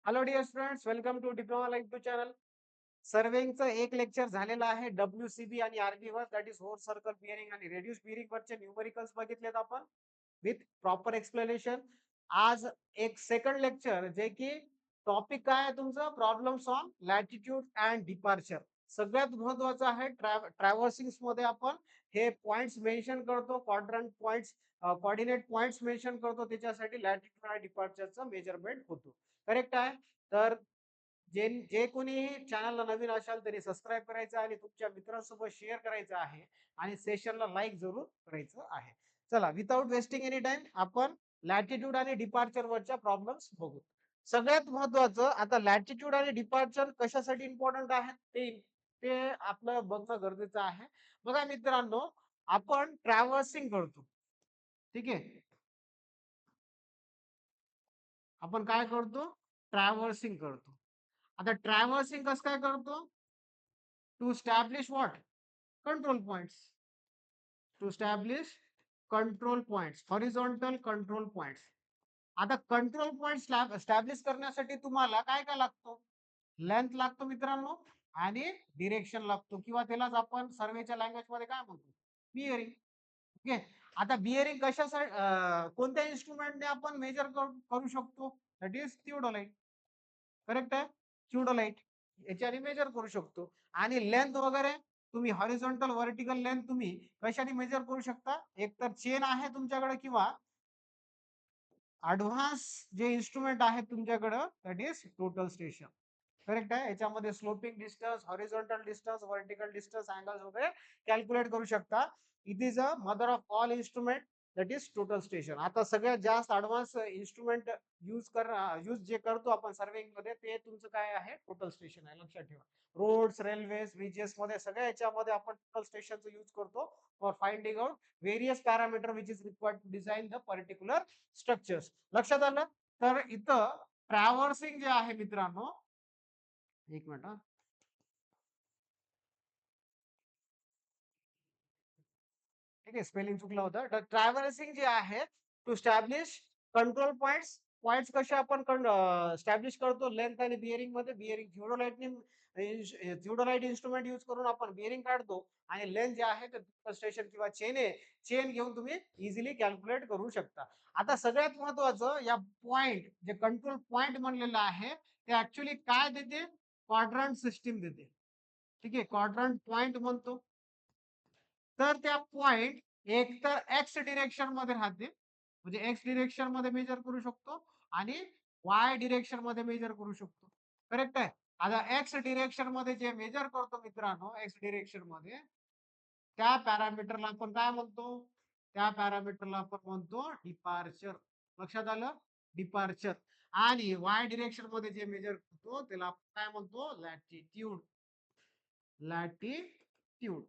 Hello dear students, welcome to diploma live two channel. सर्वेचं एक lecture झालेलं आहे WCB आणि RB वर, that is whole circle bearing आणि रेड्यूस बिअरिंग वरचे न्यूमरिकल्स बघितलेत आपण विथ प्रॉपर एक्सप्लेनेशन. आज एक सेकंड लेक्चर जे की टॉपिक काय आहे तुमचं, problems on latitude and departure. सगळ्यात महत्वाचं आहे ट्रॅव्हर्सिंग्स मध्ये आपण हे पॉइंट्स मेन्शन करतो, quadrant points, coordinate points mention करतो, त्याच्यासाठी लॅटिट्यूड आणि डिपार्चरचं मेजरमेंट होतो. करेक्ट आहे. तर जे जे कोणी चॅनलला नवीन असाल त्यांनी सबस्क्राईब करायचं आणि तुमच्या मित्रांसोबत शेअर करायचं आहे आणि सेशनला लाईक जरूर करायचं आहे. चला, विदाउट वेस्टिंग एनी टाइम आपण लॅटिट्यूड आणि डिपार्चर वरच्या प्रॉब्लेम्स बघू. सगळ्यात महत्वाचं, आता लॅटिट्यूड आणि डिपार्चर कशासाठी इम्पॉर्टंट आहेत ते ते आपलं बघणं गरजेचं आहे. बघा मित्रांनो, आपण ट्रॅव्हर्सिंग करतो, ठीक आहे. आपण काय करतो, ट्रॅव्हर्सिंग करतो. आता ट्रॅव्हर्सिंग कसं काय करतो, to establish what, control points, to establish control points, horizontal control points. आता कंट्रोल पॉइंट स्टॅब्लिश करण्यासाठी तुम्हाला काय काय लागतो, लेंथ लागतो मित्रांनो, आणि डिरेक्शन लागतो, किंवा त्यालाच आपण सर्वेच्या लँग्वेज मध्ये काय म्हणतो, बिअरिंग. ओके. आता बिअरिंग कशासाठी, कोणत्या इन्स्ट्रुमेंटने आपण मेजर करू शकतो, दॅट इज थिओडोलाइट. करेक्ट आहे. थिओडोलाइट याच्याने मेजर करू शकतो. आणि लेंथ वगैरे तुम्ही हॉरिझॉन्टल व्हर्टिकल लेंथ तुम्ही कशाने मेजर करू शकता, एक तर चेन आहे तुमच्याकडे, किंवा ऍडव्हान्स जे इन्स्ट्रुमेंट आहे तुमच्याकडं, that is total station. Correct आहे. याच्यामध्ये sloping distance, horizontal distance, vertical distance, angles वगैरे कॅल्क्युलेट करू शकता. It is a mother of all instrument, that is total station. आता सगळ्यात जास्त ऍडव्हान्स इन्स्ट्रुमेंट यूज जे करतो आपण सर्वेइंग मध्ये, ते तुमचं काय आहे, टोटल स्टेशन आहे. लक्षात ठेवा. रोड्स, रेल्वेज, ब्रिजेस मध्ये सगळ्या याच्यामध्ये आपण टोटल स्टेशनचा यूज करतो for finding out various parameter which is required to design the particular structures. लक्षात आलं. तर इथं ट्रॅव्हर्सिंग जे आहे मित्रांनो, एक मिनिट हा. ठीक आहे, स्पेलिंग चुकलं होतं. तर ट्रॅव्हर्सिंग जे आहे, to establish control points. Points कसे आपण स्टॅब्लिश करतो, लेंथ आणि बिअरिंग मध्ये. बिअरिंग थिओडोलाइट इन्स्ट्रुमेंट यूज करून आपण बिअरिंग काढतो, आणि लेंथ जे आहे ते स्टेशन किंवा चेन घेऊन तुम्ही इझिली कॅल्क्युलेट करू शकता. आता सगळ्यात महत्वाचं, या पॉइंट जे कंट्रोल पॉइंट म्हणलेलं आहे, ते ऍक्च्युली काय देते, क्वाड्रंट सिस्टीम देते. ठीक आहे, क्वाड्रंट पॉइंट म्हणतो. तर त्या पॉइंट एक तर एक्स डिरेक्शन मध्ये राहते, म्हणजे एक्स डिरेक्शन मध्ये मेजर करू शकतो, आणि वाय डिरेक्शन मध्ये मेजर करू शकतो. करेक्ट आहे. आता एक्स डिरेक्शन मध्ये जे मेजर करतो मित्रांनो, एक्स डिरेक्शन मध्ये, त्या पॅरामीटरला आपण काय म्हणतो, त्या पॅरामीटरला आपण म्हणतो डिपार्चर. लक्षात आलं, डिपार्चर. आणि वाय डिरेक्शन मध्ये जे मेजर करतो त्याला आपण काय म्हणतो, लॅटिट्यूड. लॅटिट्यूड.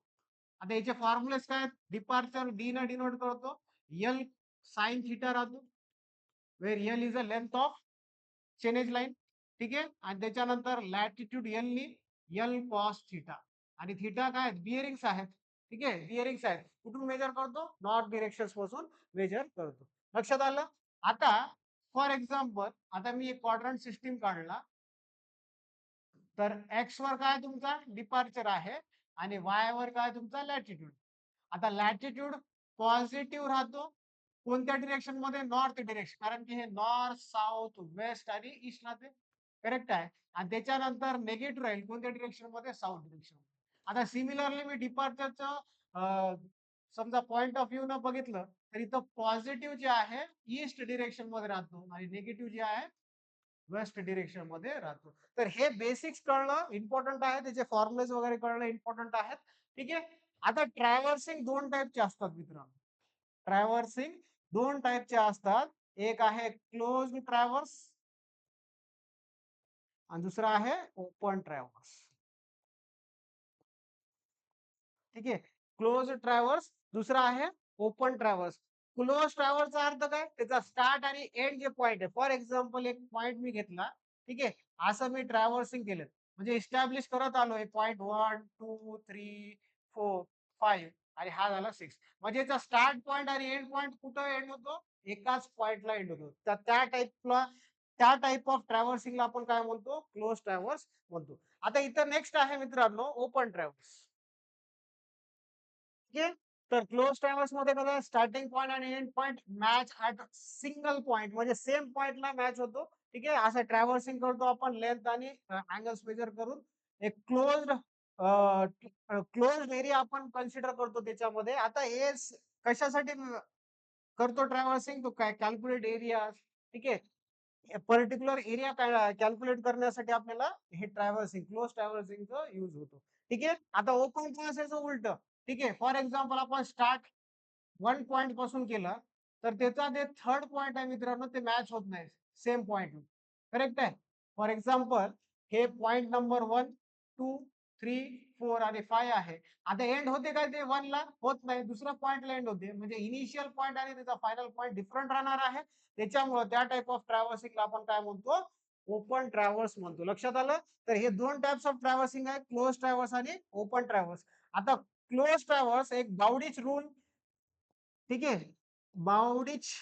आता याचे फॉर्म्युलेस काय, डिपार्चर डी न डिनोट करतो, एल साइन थीटा राहतो, where L is a length of chainage line. ठीक आहे. आणि त्याच्यानंतर लॅटिट्यूड एल नी एल कॉस थीटा. आणि थीटा काय, बिअरिंग्स आहेत. ठीक आहे, बिअरिंग्स आहेत. कुठून मेजर करतो, नॉर्थ डिरेक्शन पासून मेजर करतो. लक्षात आलं. आता फॉर एक्झाम्पल, आता मी एक क्वाड्रंट सिस्टीम काढला, तर एक्स वर काय तुमचा डिपार्चर आहे, आणि वाय वर काय तुमचा लॅटिट्यूड. आता लॅटिट्यूड पॉझिटिव्ह राहतो कोणत्या डिरेक्शन मध्ये, नॉर्थ डिरेक्शन, कारण की हे नॉर्थ, साऊथ, वेस्ट आणि ईस्ट राहते. करेक्ट आहे. आणि त्याच्यानंतर नेगेटिव्ह राहील कोणत्या डिरेक्शन मध्ये, साऊथ डिरेक्शन. आता सिमिलरली मी डिपार्चरचं समजा पॉइंट ऑफ व्ह्यू न बघितलं, तर इथं पॉझिटिव्ह जे आहे ईस्ट डिरेक्शन मध्ये राहतो, आणि निगेटिव्ह जे आहे वेस्ट डिरेक्शन मध्ये राहतो. तर हे बेसिक्स कळणं इम्पॉर्टंट आहे, त्याचे फॉर्म्युलेज वगैरे कळणं इम्पॉर्टंट आहेत. ठीक आहे. आता ट्रॅव्हर्सिंग दोन टाईपचे असतात मित्रांनो. ट्रॅव्हर्सिंग दोन टाईपचे असतात. एक आहे क्लोज ट्रॅव्हर्स, आणि दुसरा आहे ओपन ट्रॅव्हर्स. ठीक आहे. क्लोज ट्रॅव्हर्स, दुसरा आहे ओपन ट्रॅव्हर्स. क्लोज ट्रॅव्हर्सचा अर्थ काय, त्याचा स्टार्ट आणि एंड जे पॉइंट आहे. फॉर एक्झाम्पल, एक पॉइंट मी घेतला, ठीक आहे, असं मी ट्रॅव्हर्सिंग केलं, म्हणजे इस्टॅब्लिश करत आलोय पॉइंट 1, 2, 3, 4, 5, आणि हा झाला 6. म्हणजे याचा स्टार्ट पॉइंट आणि एंड पॉइंट कुठं एंड होतो, एकाच पॉइंटला एंड होतो. तर त्या टाईपला त्या टाइप ऑफ ट्रॅव्हर्सिंगला आपण काय म्हणतो, क्लोज ट्रॅव्हर्स म्हणतो. आता इथं नेक्स्ट आहे मित्रांनो ओपन ट्रॅव्हर्स. ठीक आहे. तर क्लोज ट्रॅव्हर्स मध्ये बघा स्टार्टिंग पॉईंट आणि end point match at single point, म्हणजे सेम पॉईंटला मॅच होतो. ठीक आहे. असं ट्रॅव्हर्सिंग करतो आपण लेंथ आणि अँगल्स मेजर करून. एक क्लोज्ड एरिया आपण कन्सिडर करतो त्याच्यामध्ये. आता हे कशासाठी करतो ट्रॅव्हर्सिंग, तो काय कॅल्क्युलेट एरिया. ठीक आहे. पर्टिक्युलर एरिया कॅल्क्युलेट करण्यासाठी आपल्याला हे ट्रॅव्हर्सिंग क्लोज ट्रॅव्हर्सिंगचा यूज होतो. ठीक आहे. आता ओपन ट्रॅव्हर्सिंगचं उलट. ठीक आहे. फॉर एक्झाम्पल आपण स्टार्ट 1 पॉइंट पासून केलं, तर त्याचा जे थर्ड पॉइंट आहे मित्रांनो ते मॅच होत नाही सेम पॉइंट. करेक्ट आहे. फॉर एक्झाम्पल हे पॉइंट नंबर 1, 2, 3, 4 आणि 5 आहे. आता एंड होते काय ते 1 ला होत नाही, दुसऱ्या पॉइंटला एंड होते. म्हणजे इनिशियल पॉइंट आणि त्याचा फायनल पॉइंट डिफरंट राहणार आहे. त्याच्यामुळे त्या टाइप ऑफ ट्रॅव्हर्सिंगला आपण काय म्हणतो, ओपन ट्रॅव्हर्स म्हणतो. लक्षात आलं. तर हे दोन टाइप्स ऑफ ट्रॅव्हर्सिंग आहे, क्लोज ट्रॅव्हर्स आणि ओपन ट्रॅव्हर्स. आता क्लोज ट्रॅव्हर्स एक बाउडिच रूल. ठीक आहे. बाउडिच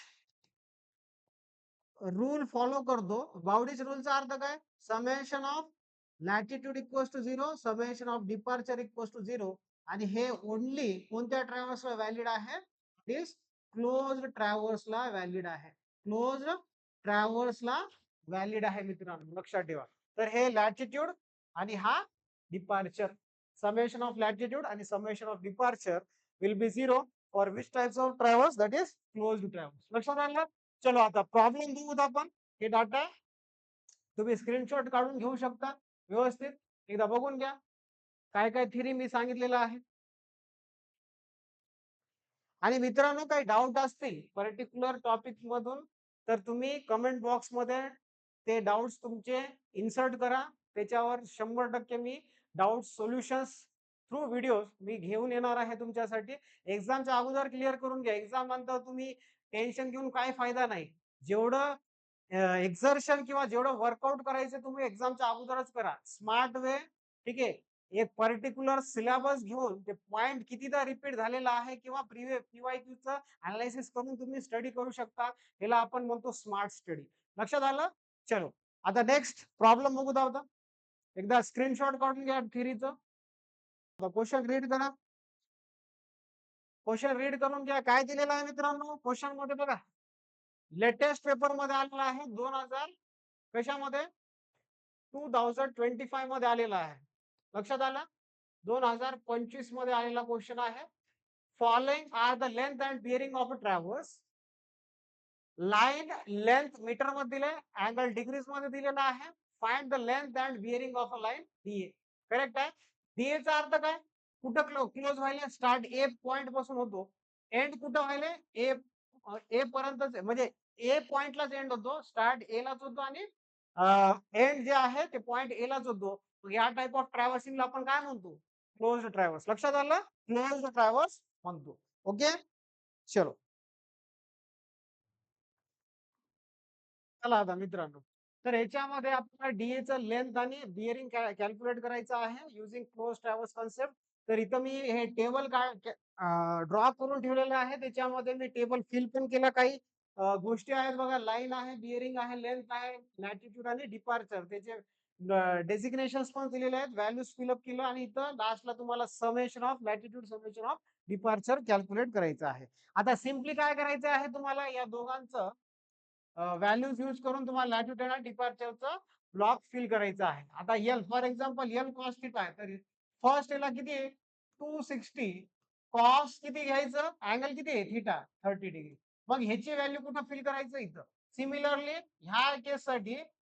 रूल फॉलो करतो. बाउडिच रूलचा अर्थ काय, summation of latitude equals to 0, summation of departure equals to 0. आणि हे ओनली कोणत्या ट्रॅव्हर्सला व्हॅलिड आहे, दिस क्लोज्ड ट्रॅव्हर्सला व्हॅलिड आहे. क्लोज्ड ट्रॅव्हर्सला व्हॅलिड आहे मित्रांनो, लक्षात ठेवा. तर हे लॅटिट्यूड आणि हा डिपार्चर, समेशन ऑफ लॅटिट्यूड आणि summation of departure will be 0 for which types of traverse, that is closed traverse. लक्षात आलं. चलो आता प्रॉब्लेम घेऊत आपण. हे डाटा तुम्ही स्क्रीनशॉट काढून घेऊ शकता. व्यवस्थित एकदा बघून घ्या काय काय थिअरी मी सांगितलेलं आहे. आणि मित्रांनो काही डाऊट असतील पर्टिक्युलर टॉपिक मधून, तर तुम्ही कमेंट बॉक्स मध्ये ते डाऊट्स तुमचे इन्सर्ट करा. त्याच्यावर 100% मी डाऊट सोल्युशन्स थ्रू व्हिडिओ मी घेऊन येणार आहे तुमच्यासाठी. एक्झामच्या अगोदर क्लिअर करून घ्या. एक्झाम नंतर तुम्ही टेन्शन घेऊन काय फायदा नाही. जेवढं एक्झर्शन किंवा जेवढं वर्कआउट करायचं तुम्ही एक्झामच्या अगोदरच करा, स्मार्ट वे. ठीक आहे. एक पर्टिक्युलर सिलेबस घेऊन ते पॉइंट कितीदा रिपीट झालेला आहे किंवा पीवायक्यूचं अनालिसिस करून तुम्ही स्टडी करू शकता. याला आपण म्हणतो स्मार्ट स्टडी. लक्षात आलं. चलो आता नेक्स्ट प्रॉब्लेम बघू दावता. एकदा स्क्रीनशॉट काढून घ्या थिअरीचं. क्वेश्चन रीड करा. क्वेश्चन रीड करून घ्या. काय दिलेलं आहे मित्रांनो क्वेश्चन मध्ये बघा. लेटेस्ट पेपर मध्ये आलेला आहे 2000 कशामध्ये 2025 मध्ये आलेला आहे. लक्षात आलं. 2025 मध्ये आलेला क्वेश्चन आहे. Following are the length and bearing of a traverse. Line length metre मध्ये दिले, अँगल डिग्रीज मध्ये दिलेला आहे. Find the length and bearing of a line DA. Correct आहे. डीए चा अर्थ काय, कुठं क्लोज व्हायला, स्टार्ट ए पॉइंट पासून होतो, एंड कुठं व्हायला ए ए पर्यंत, म्हणजे ए पॉइंटलाच एंड होतो, स्टार्ट ए लाच होतो आणि एंड जे आहे ते पॉइंट ए लाच होतो. या टाइप ऑफ ट्रॅव्हर्सिंगला आपण काय म्हणतो, क्लोज्ड ट्रॅव्हर्स. लक्षात आलं. क्लोज्ड ट्रॅव्हर्स म्हणतो. ओके. चलो चला आता मित्रांनो, तर याच्यामध्ये आपल्याला डीए चं लेंथ आणि बिअरिंग कॅल्क्युलेट करायचं आहे युजिंग क्लोज ट्रॅव्हर्स कॉन्सेप्ट. तर इथं मी हे टेबल काय ड्रॉ करून ठेवलेलं आहे. त्याच्यामध्ये मी टेबल फिल पण केला. काही गोष्टी आहेत बघा, लाईन आहे, बिअरिंग आहे, लेंथ आहे, लॅटिट्यूड आणि डिपार्चर, त्याचे डेसिग्नेशन्स पण दिलेले आहेत, व्हॅल्यूज फिलअप केलं आणि इथं लास्टला तुम्हाला summation of latitude summation of departure calculate करायचं आहे. आता सिम्पली काय करायचं आहे तुम्हाला, या दोघांचं व्हॅल्यूज यूज करून तुम्हाला लॅटिट्यूड आणि डिपार्चरचं ब्लॉक फिल करायचं आहे. आता L for example L cos theta आहे, तर फर्स्ट याला किती आहे 260, कॉस किती घ्यायचं, अँगल किती आहे थिटा 30 डिग्री. मग ह्याची व्हॅल्यू कुठं फिल करायचं, इथं. सिमिलरली ह्या केससाठी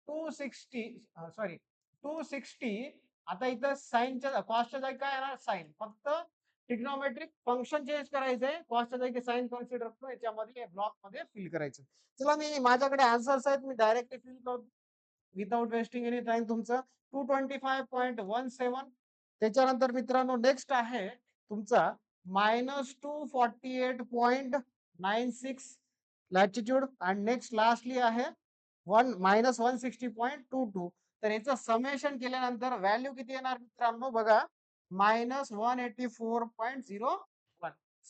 260. आता इथं साईनच्या कॉसच्या जागी काय येणार, साईन. फक्त ट्रिग्नोमेट्रिक फंक्शन चेंज करायचंय, कॉसच्या जागी साईन कन्सिडर करून याच्यामध्ये ब्लॉक मध्ये फिल करायचं. चला मी माझ्याकडे आन्सर्स आहेत, मी डायरेक्टली फिल करतो विदाउट वेस्टिंग एनी टाइम. तुमचं 225.17. त्याच्यानंतर मित्रांनो नेक्स्ट आहे तुमचा -248.96 लॅटिट्यूड आणि नेक्स्ट लास्टली आहे -160.22. तर याचं समेशन केल्यानंतर व्हॅल्यू किती येणार मित्रांनो बघा, -184.01.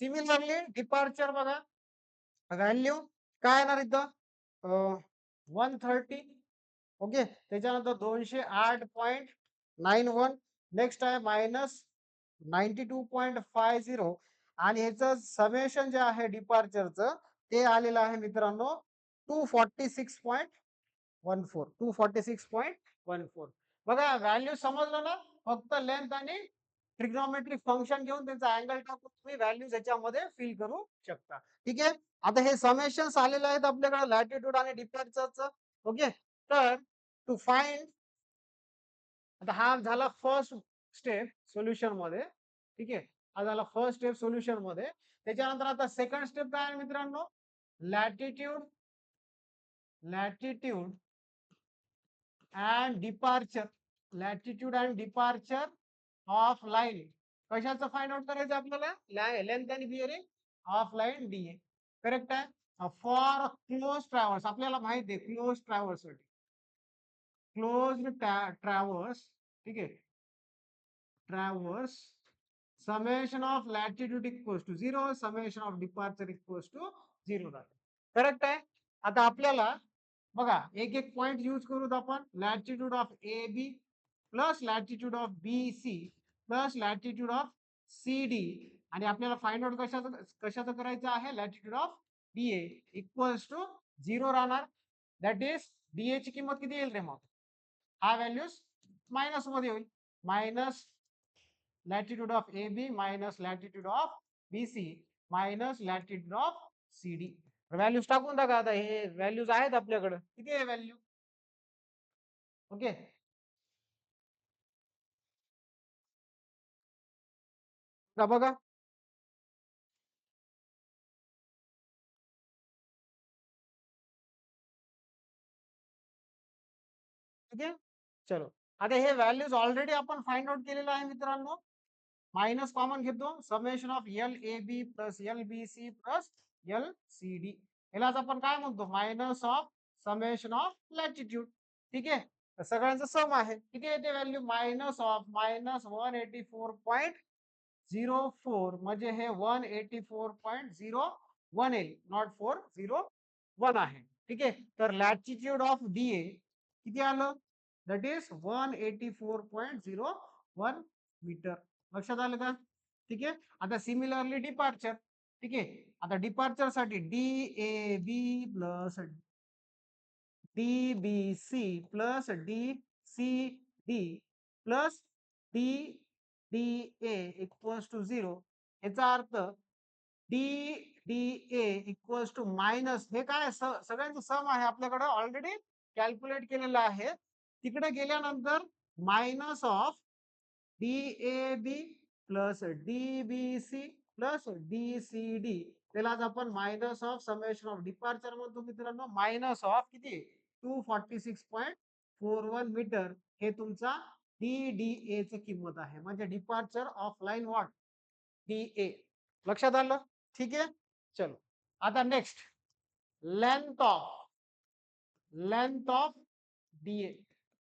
सिमिलरली डिपार्चर बघा, व्हॅल्यू काय येणार इथं 130 ओके, त्याच्यानंतर 208.91, नेक्स्ट आहे -92.50, आणि ह्याचं समेशन जे आहे डिपार्चरचं ते आलेलं आहे मित्रांनो 246.14. बघा व्हॅल्यू समजलं ना, फक्त लेंथ आणि ट्रिग्नोमेट्रिक फंक्शन घेऊन त्यांचा अँगल टाकून तुम्ही व्हॅल्यूज ह्याच्यामध्ये फिल करू शकता. ठीक आहे, आता हे समेशन्स आलेले आहेत आपल्याकडे लॅटिट्यूड आणि डिपार्चरचं. ओके, तर टू फाइंड, आता हा झाला फर्स्ट स्टेप सोल्युशन मध्ये. ठीक आहे, हा झाला फर्स्ट स्टेप सोल्युशन मध्ये. त्याच्यानंतर आता सेकंड स्टेप काय आहे मित्रांनो, latitude latitude and departure, latitude and departure of line. कशाचं फाइंड आउट करायचं आपल्याला, लेंथ आणि bearing of line DA. Correct आहे. फॉर क्लोज ट्रॅव्हर्स, आपल्याला माहिती आहे क्लोज ट्रॅव्हर्स साठी, क्लोज ट्रॅव्हर्स, ठीक आहे, traverse summation of latitude equals to 0, summation of departure equals to 0 राहते. करेक्ट आहे. आता आपल्याला बघा एक एक पॉइंट यूज करूत आपण. Latitude of A B plus latitude of B C plus latitude of C D, आणि आपल्याला फाइंड आउट कशाचं कशाचं करायचं आहे, latitude of D A equals to 0 राहणार. दॅट इज डी ए ची किंमत किती येईल रे मग, हा व्हॅल्यूज मायनस मध्ये होईल. Minus latitude of A B minus latitude of B C minus latitude of C D. Values टाकून टाका. आता हे व्हॅल्यूज आहेत आपल्याकडे, किती आहे व्हॅल्यू. ओके, बघा ठीक आहे. चलो, आता हे व्हॅल्यूज ऑलरेडी आपण फाइंड आउट केलेलं आहे मित्रांनो. मायनस कॉमन घेतो, summation of L A B plus L B C plus L C D, यालाच आपण काय म्हणतो, minus of summation of latitude. ठीक आहे, तर सगळ्यांचं सम आहे. किती येते व्हॅल्यू, मायनस ऑफ -184.04, म्हणजे हे 184.01 येईल, नॉट 401 आहे. ठीक आहे, तर लॅटिट्यूड ऑफ डी ए किती आलं, दॅट इज 184.01 मीटर. लक्षात आलं का. ठीक आहे, आता सिमिलरली डिपार्चर. ठीक आहे, आता डिपार्चर साठी D A B plus D B C plus D C D plus D D A equals to 0. याचा अर्थ D D A equals to minus, हे काय सगळ्यांचं सम आहे आपल्याकडे ऑलरेडी कॅल्क्युलेट केलेलं आहे. तिकडे गेल्यानंतर minus of D A B plus D B C plus D C D, त्यालाच आपण minus of summation of departure म्हणतो मित्रांनो. मायनस ऑफ किती, 246.41 मीटर, हे तुमचा डी डी ए ची किंमत आहे, म्हणजे departure of line what, D A. लक्षात आलं. ठीक आहे, चलो आता next, length of D A.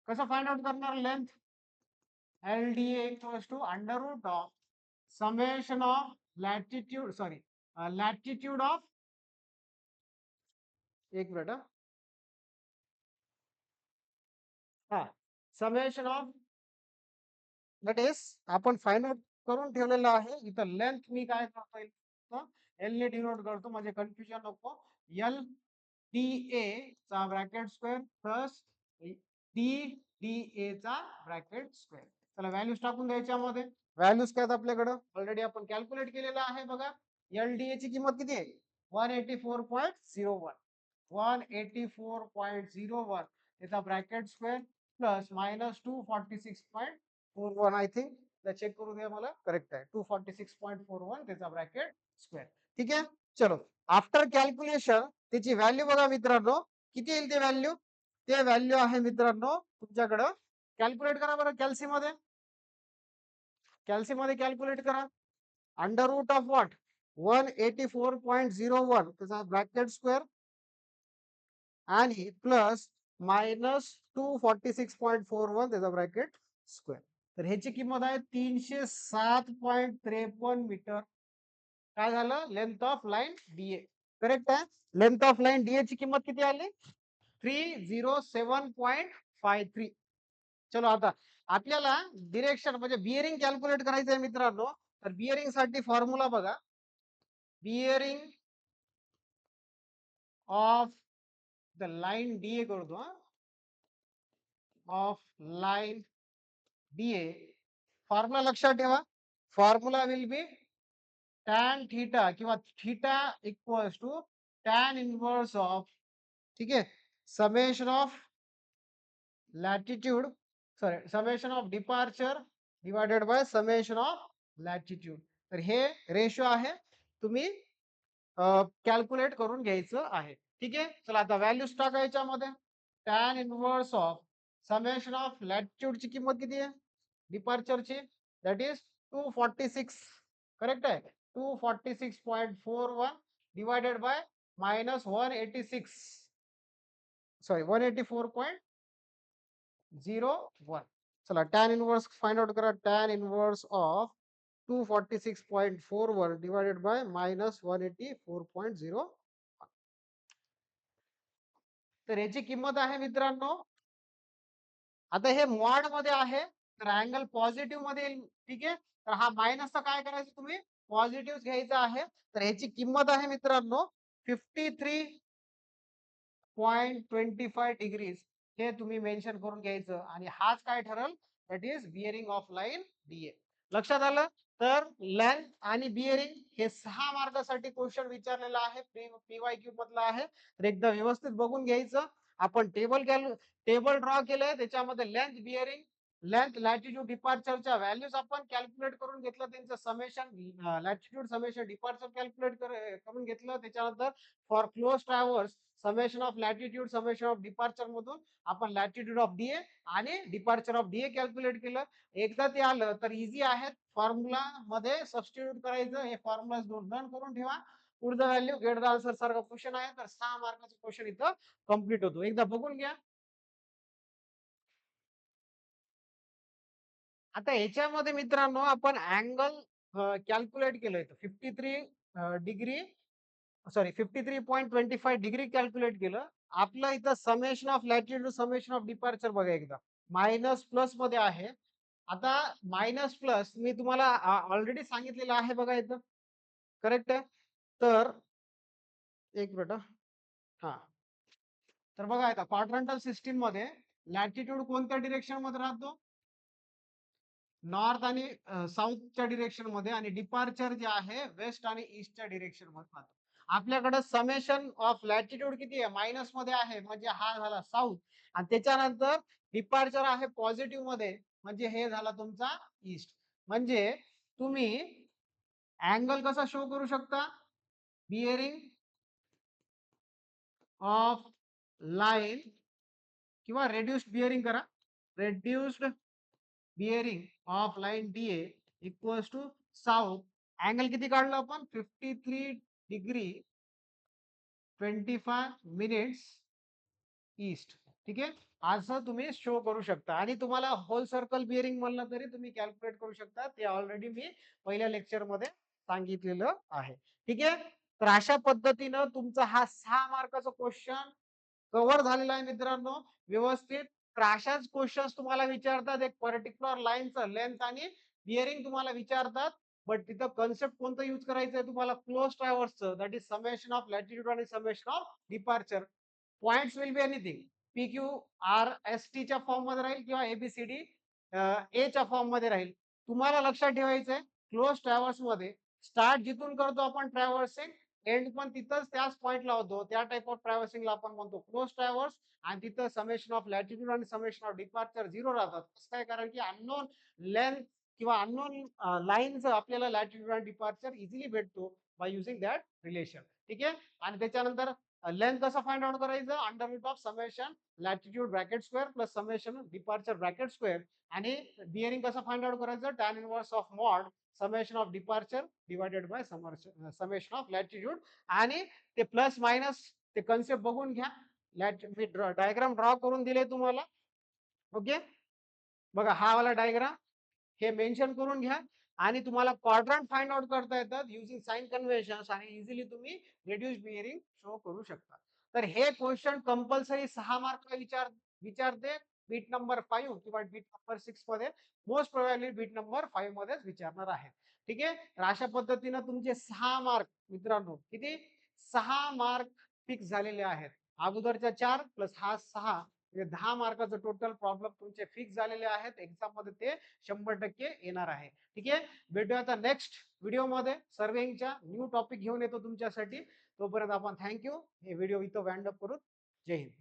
कसं फाइंड आउट करणार length, L D A equals to under root of summation of latitude, sorry, latitude of, एक मिनिट हा, समेशन ऑफ, दॅट इज आपण फाइंड आउट करून ठेवलेलं आहे इथं. लेंथ मी काय करतो, एल ने डिनोट करतो म्हणजे कन्फ्युजन नको. एल डी ए चा bracket square plus D D ए चा ब्रॅकेट स्क्वेअर. चला व्हॅल्यूज टाकून द्यायच्यामध्ये. व्हॅल्यूज काय आपल्याकडं ऑलरेडी आपण कॅल्क्युलेट केलेलं आहे. बघा एल डी ए ची किंमत किती आहे, 184.01, 184.01, त्याचा bracket square plus -246.41, I think check करू द्या मला, करेक्ट आहे 246.41 त्याचा ब्रॅकेट स्क्वेअर. ठीक आहे, चलो आफ्टर कॅल्क्युलेशन त्याची व्हॅल्यू बघा मित्रांनो, किती येईल ते व्हॅल्यू. ते व्हॅल्यू आहे मित्रांनो तुमच्याकडं, कॅल्क्युलेट करा बरं कॅल्सी मध्ये कॅल्क्युलेट करा. अंडर रूट ऑफ व्हॉट, 184.01 त्याचा ब्रॅकेट स्क्वेअर आणि प्लस -246.41 त्याचा ब्रॅकेट स्क्वेअर. तर ह्याची किंमत आहे 307.53 मीटर. काय झालं, length of line DA. Correct आहे. लेंथ ऑफ लाईन डीए ची किंमत किती आली, 307.53. चलो आता आपल्याला डिरेक्शन म्हणजे बिअरिंग कॅल्क्युलेट करायचं आहे मित्रांनो. तर बिअरिंग साठी फॉर्म्युला बघा. Bearing of the line DA करतो, ऑफ लाईन डीए. फॉर्म्युला लक्षात ठेवा. Formula will be tan theta किंवा theta equals to tan inverse of, ठीक आहे, summation of latitude, sorry summation of departure divided by summation of latitude. तर हे ratio आहे, तुम्ही कॅल्क्युलेट करून घ्यायचं आहे. ठीक आहे. चला आता व्हॅल्यूज टाका याच्यामध्ये. tan inverse of summation of लॅटिट्यूडची किंमत किती आहे डिपार्चरची, दॅट इज 246. करेक्ट आहे. 246.41 डिवायडेड बाय -186, सॉरी 184.01. चला tan इनवर्स फाइंड आउट करा. tan inverse of 246.41 divided by -184.0. तर याची किंमत आहे मित्रांनो, आता हे मॉड मध्ये आहे तर अँगल पॉझिटिव्ह मध्ये येईल. ठीक आहे. तर हा मायनसचा काय करायचं तुम्ही पॉझिटिव्ह घ्यायचा आहे. तर ह्याची किंमत आहे मित्रांनो 53.25 डिग्रीज. हे तुम्ही मेन्शन करून घ्यायचं आणि हाच काय ठरल, that is bearing of line DA. लक्षात आलं. तर लेंथ आणि बिअरिंग हे 6 मार्कासाठी क्वेश्चन विचारलेला आहे, पीवायक्यू मधला आहे. तर एकदा व्यवस्थित बघून घ्यायचं. आपण टेबल ड्रॉ केलंय, त्याच्यामध्ये लेंथ बिअरिंग, लेंथ लॅटिट्यूड डिपार्चरच्या व्हॅल्यूज आपण कॅल्क्युलेट करून घेतलं, त्यांचं summation latitude summation departure calculate करून घेतलं. त्याच्यानंतर for close traverse summation of latitude summation of departure मधून आपण लॅटिट्यूड ऑफ डीए आणि डिपार्चर ऑफ डीए कॅल्क्युलेट केलं. एकदा ते आलं तर इझी आहेत, फॉर्म्युला मध्ये सबस्टिट्यूट करायचं. हे फॉर्म्युला रन करून ठेवा. पुढचं व्हॅल्यू गेट द आन्सर सारखा क्वेश्चन आहे. तर 6 मार्काचा क्वेश्चन इथं कम्प्लीट होतो. एकदा बघून घ्या. आता याच्यामध्ये मित्रांनो आपण अँगल कॅल्क्युलेट केलंय 53 डिग्री, सॉरी 53.25 डिग्री कॅल्क्युलेट केलं. आपलं इथं summation of latitude summation of departure बघा एकदा मायनस प्लस मध्ये आहे. आता मायनस प्लस मी तुम्हाला ऑलरेडी सांगितलेलं आहे बघा इथं. करेक्ट आहे. तर एक मिनिट हा. तर बघा आता क्वाड्रंटल सिस्टीम मध्ये लॅटिट्यूड कोणत्या डिरेक्शन मध्ये राहतो, नॉर्थ आणि साऊथच्या डिरेक्शन मध्ये, आणि डिपार्चर जे आहे वेस्ट आणि ईस्टच्या डिरेक्शन मध्ये राहतो. आपल्याकडे समेशन ऑफ लॅटिट्यूड किती आहे मायनस मध्ये आहे, म्हणजे हा झाला साऊथ, आणि त्याच्यानंतर डिपार्चर आहे पॉझिटिव्ह मध्ये, म्हणजे हे झाला तुमचा ईस्ट. म्हणजे तुम्ही अँगल कसा शो करू शकता, बिअरिंग ऑफ लाईन किंवा रेड्युस्ड बिअरिंग करा. Reduced bearing of line DA equals to south. Angle किती काढलं आपण 53 डिग्री 25 मिनिट्स ईस्ट. ठीक आहे. असं तुम्ही शो करू शकता. आणि तुम्हाला होल सर्कल बिअरिंग म्हणलं तरी तुम्ही कॅल्क्युलेट करू शकता. ते ऑलरेडी मी पहिल्या लेक्चर मध्ये सांगितलेलं आहे. ठीक आहे. तर अशा पद्धतीनं तुमचा हा 6 मार्काचा क्वेश्चन कव्हर झालेला आहे मित्रांनो व्यवस्थित. तर अशाच क्वेश्चन तुम्हाला विचारतात, एक पर्टिक्युलर लाईनचं लेंथ आणि बिअरिंग तुम्हाला विचारतात. बट तिथं कन्सेप्ट कोणतं यूज करायचं आहे तुम्हाला, क्लोज ट्रॅव्हर्सचं, that is summation of latitude आणि summation of departure. Points will be anything, P Q R S T च्या फॉर्म मध्ये राहील किंवा एबीसीडी ए च्या फॉर्म मध्ये राहील. तुम्हाला लक्षात ठेवायचंय क्लोज ट्रॅव्हर्स मध्ये स्टार्ट जिथून करतो आपण ट्रॅव्हर्सिंग, एंड पण तिथंच त्याच पॉइंटला होतो, त्या टाइप ऑफ ट्रॅव्हर्सिंगला आपण म्हणतो क्लोज ट्रॅव्हर्स. आणि तिथं समेशन ऑफ लॅटिट्यूड आणि समेशन ऑफ डिपार्चर 0 राहतात. कसं काय, कारण की अननोन लेंथ किंवा अननोन लाईनचं आपल्याला लॅटिट्यूड आणि डिपार्चर इझिली भेटतो बाय युझिंग दॅट रिलेशन. ठीक आहे. आणि त्याच्यानंतर लेंथ कसं फाइंड आउट करायचं, under root of summation latitude bracket square plus summation departure bracket square. आणि बिअरिंग कसं फाइंड आउट करायचं, tan inverse of mod summation of departure divided by summation of latitude. आणि ते प्लस मायनस ते concept बघून घ्या. मी diagram draw करून दिले तुम्हाला. ओके. बघा हा वाला डायग्राम हे मेन्शन करून घ्या. आणि तुम्हाला क्वाड्रंट फाइंड आउट करता येतात युजिंग साइन कन्व्हेन्शन, आणि इझिली तुम्ही रिड्यूस बिअरिंग शो करू शकता. तर हे क्वेश्चन कंपल्सरी 6 मार्क विचारते बीट नंबर 5 किंवा बीट नंबर 6 मध्ये मोस्ट प्रोबॅबली बीट नंबर 5 मध्येच विचारणार आहे. ठीक आहे. तर अशा पद्धतीनं तुमचे 6 मार्क मित्रांनो किती 6 मार्क फिक्स झालेले आहेत. अगोदरच्या 4 प्लस हा 6 म्हणजे 10 मार्काचं टोटल प्रॉब्लेम तुमचे फिक्स झालेले आहेत. एक्झाम मध्ये ते 100% येणार आहे. ठीक आहे. भेटूया आता नेक्स्ट व्हिडिओमध्ये सर्वेच्या न्यू टॉपिक घेऊन येतो तुमच्यासाठी. तोपर्यंत आपण थँक्यू. हे व्हिडिओ इथं वाइंड अप करू. जय हिंद.